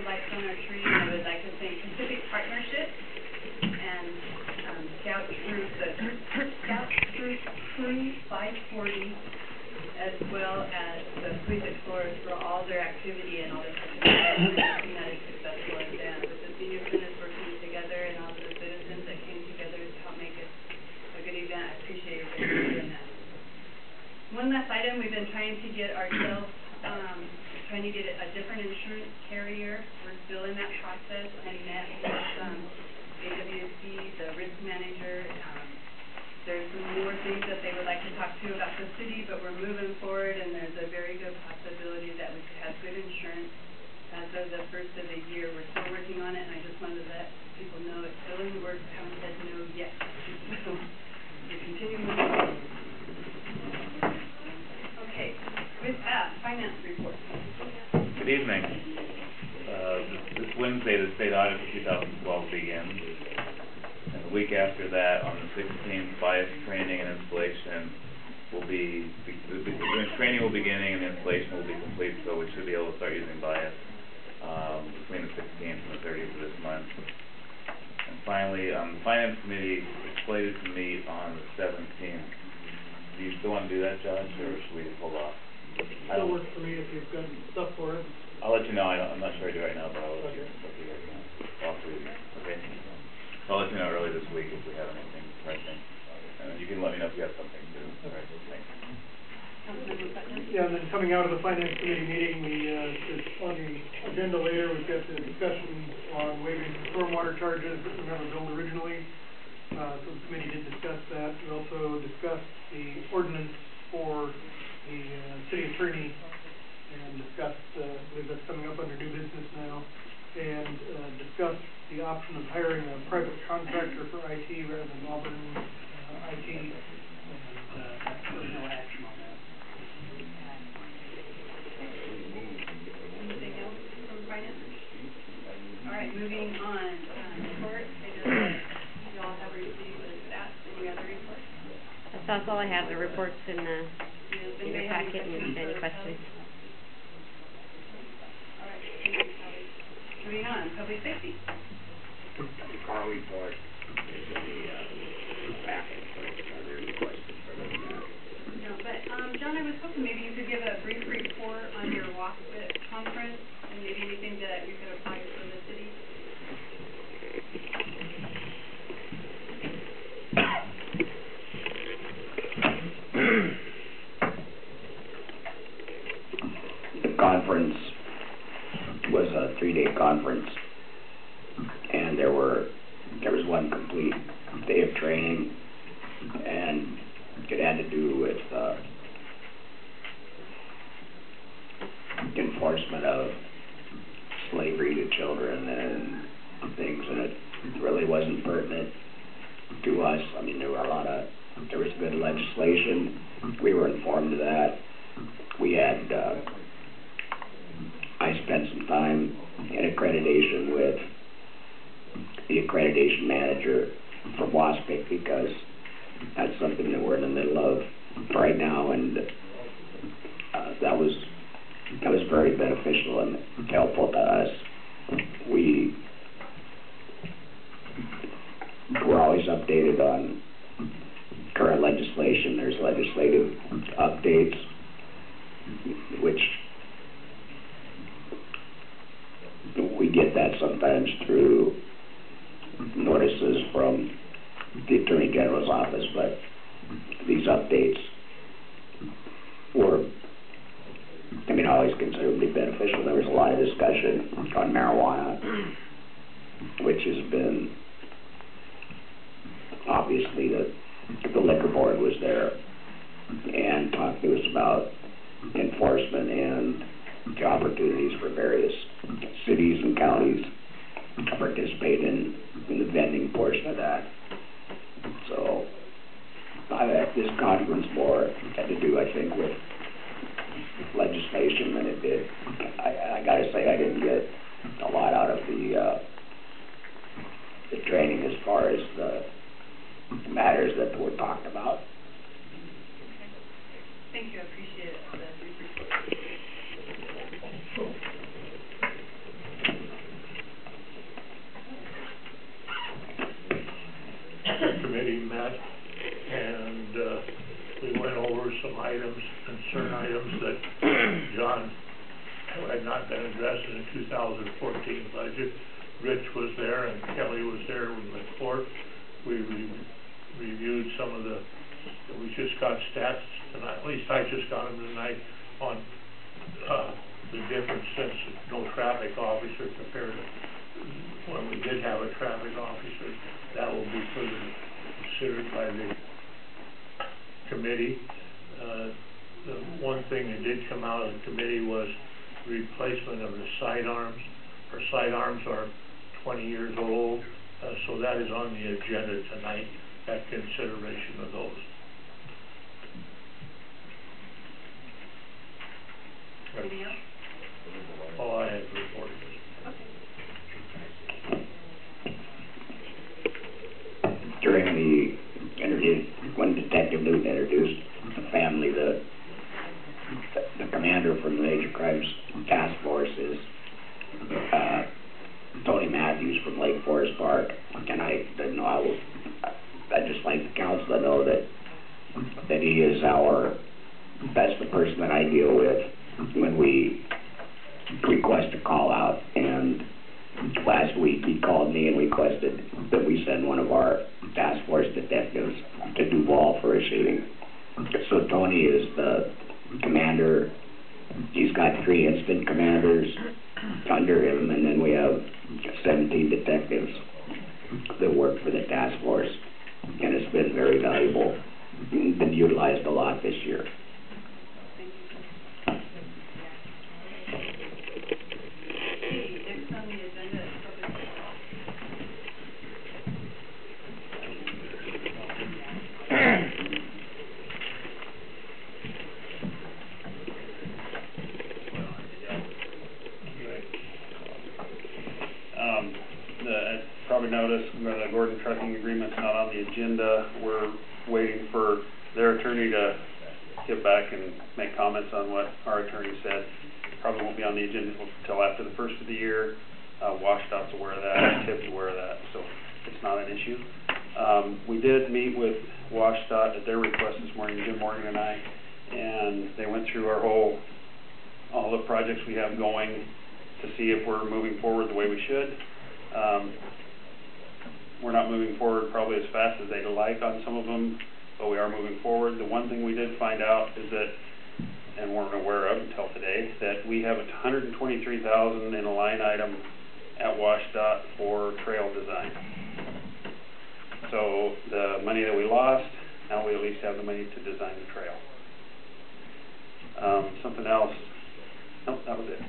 the lights on our tree. And I would like to thank Pacific Partnership and Scout Troop 540, as well as the Police Explorers for all their activity and all their participation and making that a successful event. With the senior centers working together and all the citizens that came together to help make it a good event, I appreciate everybody doing that. One last item, we've been trying to get ourselves, trying to get a different insurance carrier. We're still in that process. I met with AWC, the risk manager. There's some more things that they would like to talk to about the city, but we're moving forward, and there's a very good possibility that we could have good insurance as of the first of the year. We're still working on it, and I just wanted to let people know it's still in the works. Haven't said no yet. So we're continuing moving forward. Okay, with that, finance report. Good evening. This Wednesday, the State Audit for 2012 begins. And the week after that, on the 16th, bias training and installation will be, the training will be beginning and the installation will be complete, so we should be able to start using bias between the 16th and the 30th of this month. And finally, the Finance Committee is slated to meet on the 17th. Do you still want to do that, Josh, or should we hold off? Still works for me if you've got stuff for it. I'll let you know. I'm not sure I do right now, but I'll let you guys know. Okay. So I'll let you know early this week if we have anything pressing. And you can let me know if you have something too. Okay. Thanks. Yeah, and then coming out of the Finance Committee meeting, on the agenda later, we've got the discussion on waiving stormwater charges that were never billed originally. So the committee did discuss that. We also discussed the ordinance for the city attorney and discussed, I believe that's coming up under new business now, and discussed the option of hiring a private contractor for IT rather than Auburn IT, and there's no action on that. Anything else from finance? All right, moving on. Reports. I know that you all have received the stats. Any other reports? That's all I have. The reports in the packet and any questions. All right. Thank you, Kelly. Moving on. Public safety. The car report is in the packet. Are there any questions for those guys? No, but John, I was hoping maybe you could give a brief report on your WASPC conference and maybe anything that you could apply for the city. The conference was a 3-day conference, and there was one complete day of training, and it had to do with enforcement of slavery to children and things, and it really wasn't pertinent to us. I mean, there was good legislation. We were informed of that. We had, I spent some time in accreditation with the accreditation manager for WASPC because that's something that we're in the middle of right now, and that was very beneficial and helpful to us. We're always updated on current legislation. There's legislative updates, which we get that sometimes through notices from the Attorney General's office, but these updates were, always considerably beneficial. There was a lot of discussion on marijuana, which has been, obviously, the liquor board was there and talked to us about enforcement and the opportunities for various cities and counties to participate in the vending portion of that. So this conference more had to do, I think, with legislation than it did. I got to say, I didn't get a lot out of the training as far as the matters that were talked about. Thank you. I appreciate it. items, concern items that John had not been addressed in the 2014 budget. Rich was there and Kelly was there from the court. We reviewed some of we just got stats tonight, at least I just got them tonight, on the difference since no traffic officer compared to when we did have a traffic officer. That will be further considered by the committee. The one thing that did come out of the committee was replacement of the sidearms. Our sidearms are 20 years old, so that is on the agenda tonight, that consideration of those. Anything else? All I have to report. During the interview, when Detective Newton introduced the family, the commander from the Major Crimes Task Force is Tony Matthews from Lake Forest Park, and I didn't know, I'd just like the council to know that he is that's the person that I deal with when we request a call out, and last week he called me and requested that we send one of our task force detectives to Duval for a shooting. So Tony is the commander. He's got 3 instant commanders under him, and then we have 17 detectives that work for the task force, and it's been very valuable. Been utilized a lot this year. Next on the agenda is public. Probably noticed the Gordon Trucking Agreement's not on the agenda. We're waiting for their attorney to get back and make comments on what our attorney said. Probably won't be on the agenda until after the first of the year. WashDOT's aware of that, TIP's aware of that, so it's not an issue. We did meet with WashDOT at their request this morning, Jim Morgan and I, and they went through all the projects we have going to see if we're moving forward the way we should. We're not moving forward probably as fast as they'd like on some of them, but we are moving forward. The one thing we did find out is that, and weren't aware of until today, that we have $123,000 in a line item at WashDOT for trail design. So the money that we lost, now we at least have the money to design the trail. Something else? Nope, that was it.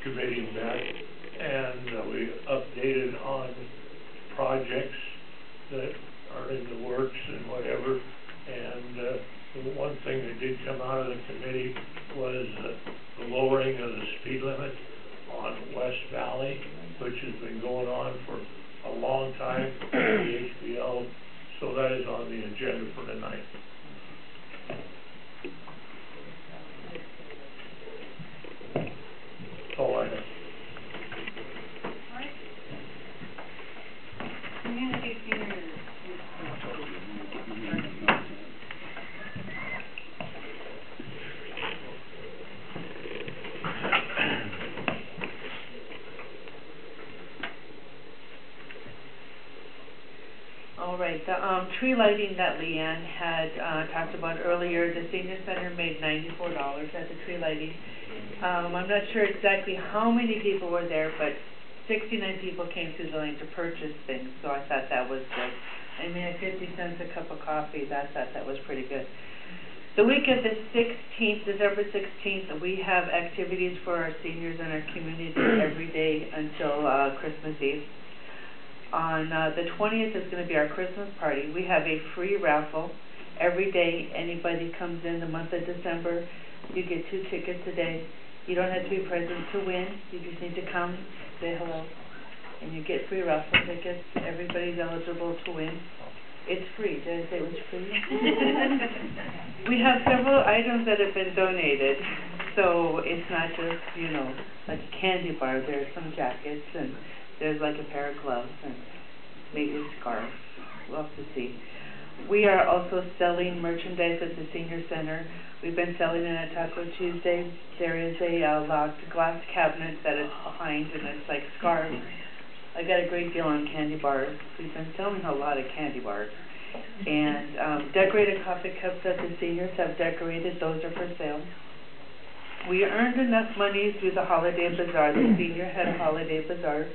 Committee met, and we updated on projects that are in the works and whatever. And the one thing that did come out of the committee was the lowering of the speed limit on West Valley, which has been going on for a long time with the HBL. So that is on the agenda for tonight. Oh, I have. Alright. Community seniors. All right, the tree lighting that Leanne had talked about earlier, the senior center made $94 at the tree lighting. I'm not sure exactly how many people were there, but 69 people came through the line to purchase things, so I thought that was good. I mean, at 50 cents a cup of coffee, I thought that was pretty good. The week of the 16th, December 16th, we have activities for our seniors in our community every day until Christmas Eve. On the 20th is going to be our Christmas party. We have a free raffle every day. Anybody comes in the month of December, you get 2 tickets a day. You don't have to be present to win. You just need to come, say hello, and you get free raffle tickets. Everybody's eligible to win. It's free. Did I say it was free? We have several items that have been donated, so it's not just, like a candy bar. There's some jackets and there's like a pair of gloves and maybe a scarf. We'll have to see. We are also selling merchandise at the senior center. We've been selling it at Taco Tuesday. There is a locked glass cabinet that is behind, and it's like scarves. I got a great deal on candy bars. We've been selling a lot of candy bars. And decorated coffee cups that the seniors have decorated, those are for sale. We earned enough money through the holiday bazaar. The senior had a holiday bazaar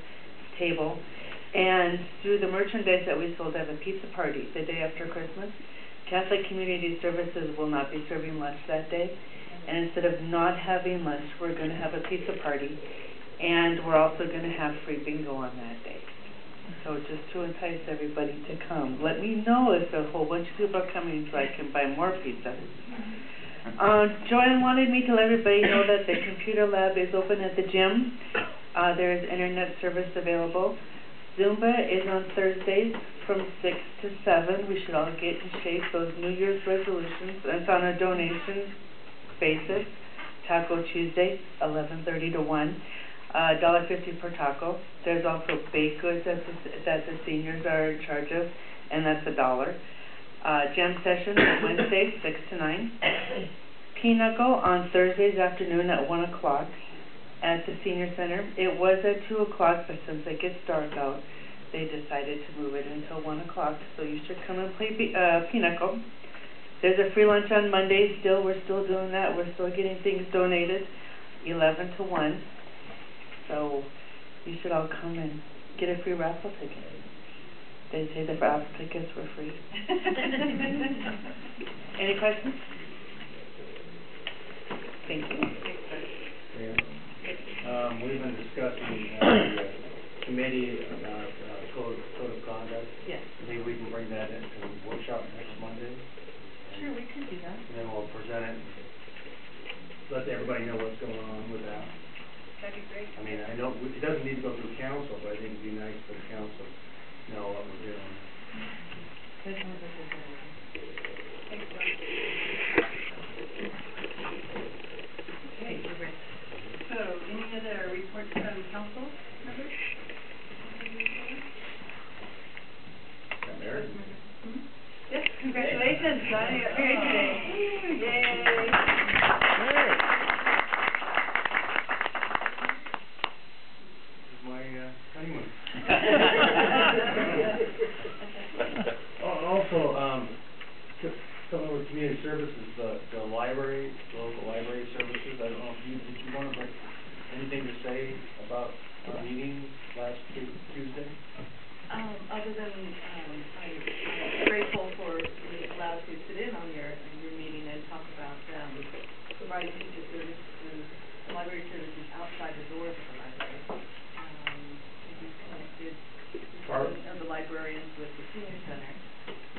table. And through the merchandise that we sold at a pizza party the day after Christmas, Catholic Community Services will not be serving lunch that day. And instead of not having lunch, we're going to have a pizza party. And we're also going to have free bingo on that day. So just to entice everybody to come. Let me know if a whole bunch of people are coming so I can buy more pizza. Joanne wanted me to let everybody know that the computer lab is open at the gym. There is internet service available. Zumba is on Thursdays from 6 to 7. We should all get in shape. Those New Year's resolutions. It's on a donation basis. Taco Tuesday, 11:30 to 1. $1.50 per taco. There's also baked goods that the seniors are in charge of, and that's $1. Jam session on Wednesday, 6 to 9. Pinochle on Thursdays afternoon at 1 o'clock at the senior center. It was at 2 o'clock, but since it gets dark out, they decided to move it until 1 o'clock. So you should come and play Pinochle. There's a free lunch on Monday. We're still doing that. We're still getting things donated, 11 to 1. So you should all come and get a free raffle ticket. They say the raffle tickets were free. Any questions? Thank you. We've been discussing the committee about code of conduct. Yes. Maybe we can bring that into the workshop next Monday. Sure, we can do that. And then we'll present it, let everybody know what's going on with that. That'd be great. I mean, I know it doesn't need to go through council, but I think it'd be nice for the council to know what we're doing. Thanks, John. Okay. So, any other reports from council members? Mary? Yes, congratulations, Johnny, you're married today. Yay. My honeymoon. Also, something with community services, the library, local library services. I don't know if did you want to bring anything to say about our meeting last Tuesday? Other than, I'm grateful for being allowed to sit in on your meeting and talk about, providing teacher services and library services outside the doors of the library. We connected the librarians with the senior center.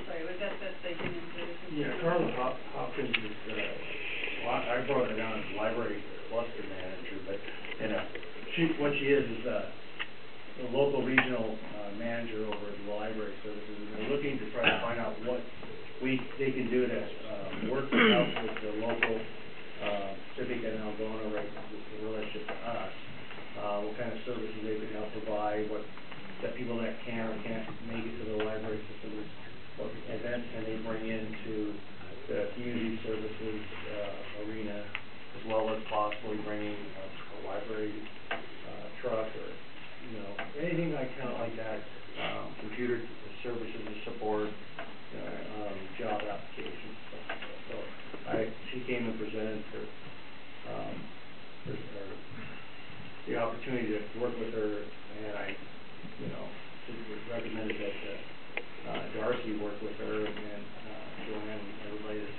Sorry, was that the human services? Yeah, Carla Hopkins is, I brought her down as library cluster manager, but, what she is the local regional manager over at the library services, and they're looking to try to find out what they can do to work out with the local Civic and Algona, right, the relationship to us, what kind of services they can help provide, that people that can or can't make it to the library system, what events can they bring into the community services arena, as well as possibly bringing a library truck or anything like that, computer services to support job applications. So she came and presented her the opportunity to work with her, and I recommended that Darcy work with her and Joanne and everybody to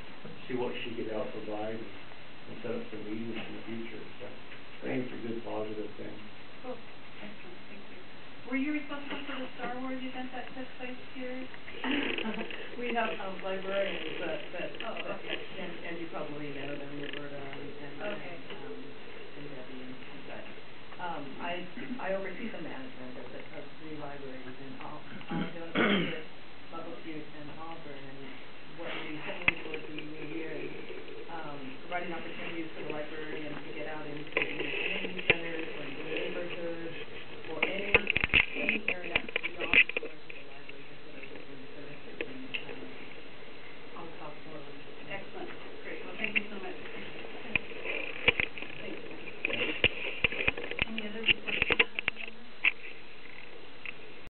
see what she could help provide and set up some meetings in the future. So I think it's a good positive thing. Cool. Excellent. Thank you. Were you responsible for the Star Wars event that took place here? We have librarians and you probably know them, Roberta and Debbie and such. I oversee the management of 3 libraries in Algona-Pacific, Level Butte, and Auburn, and what we're heading towards the new year is providing opportunities for the librarians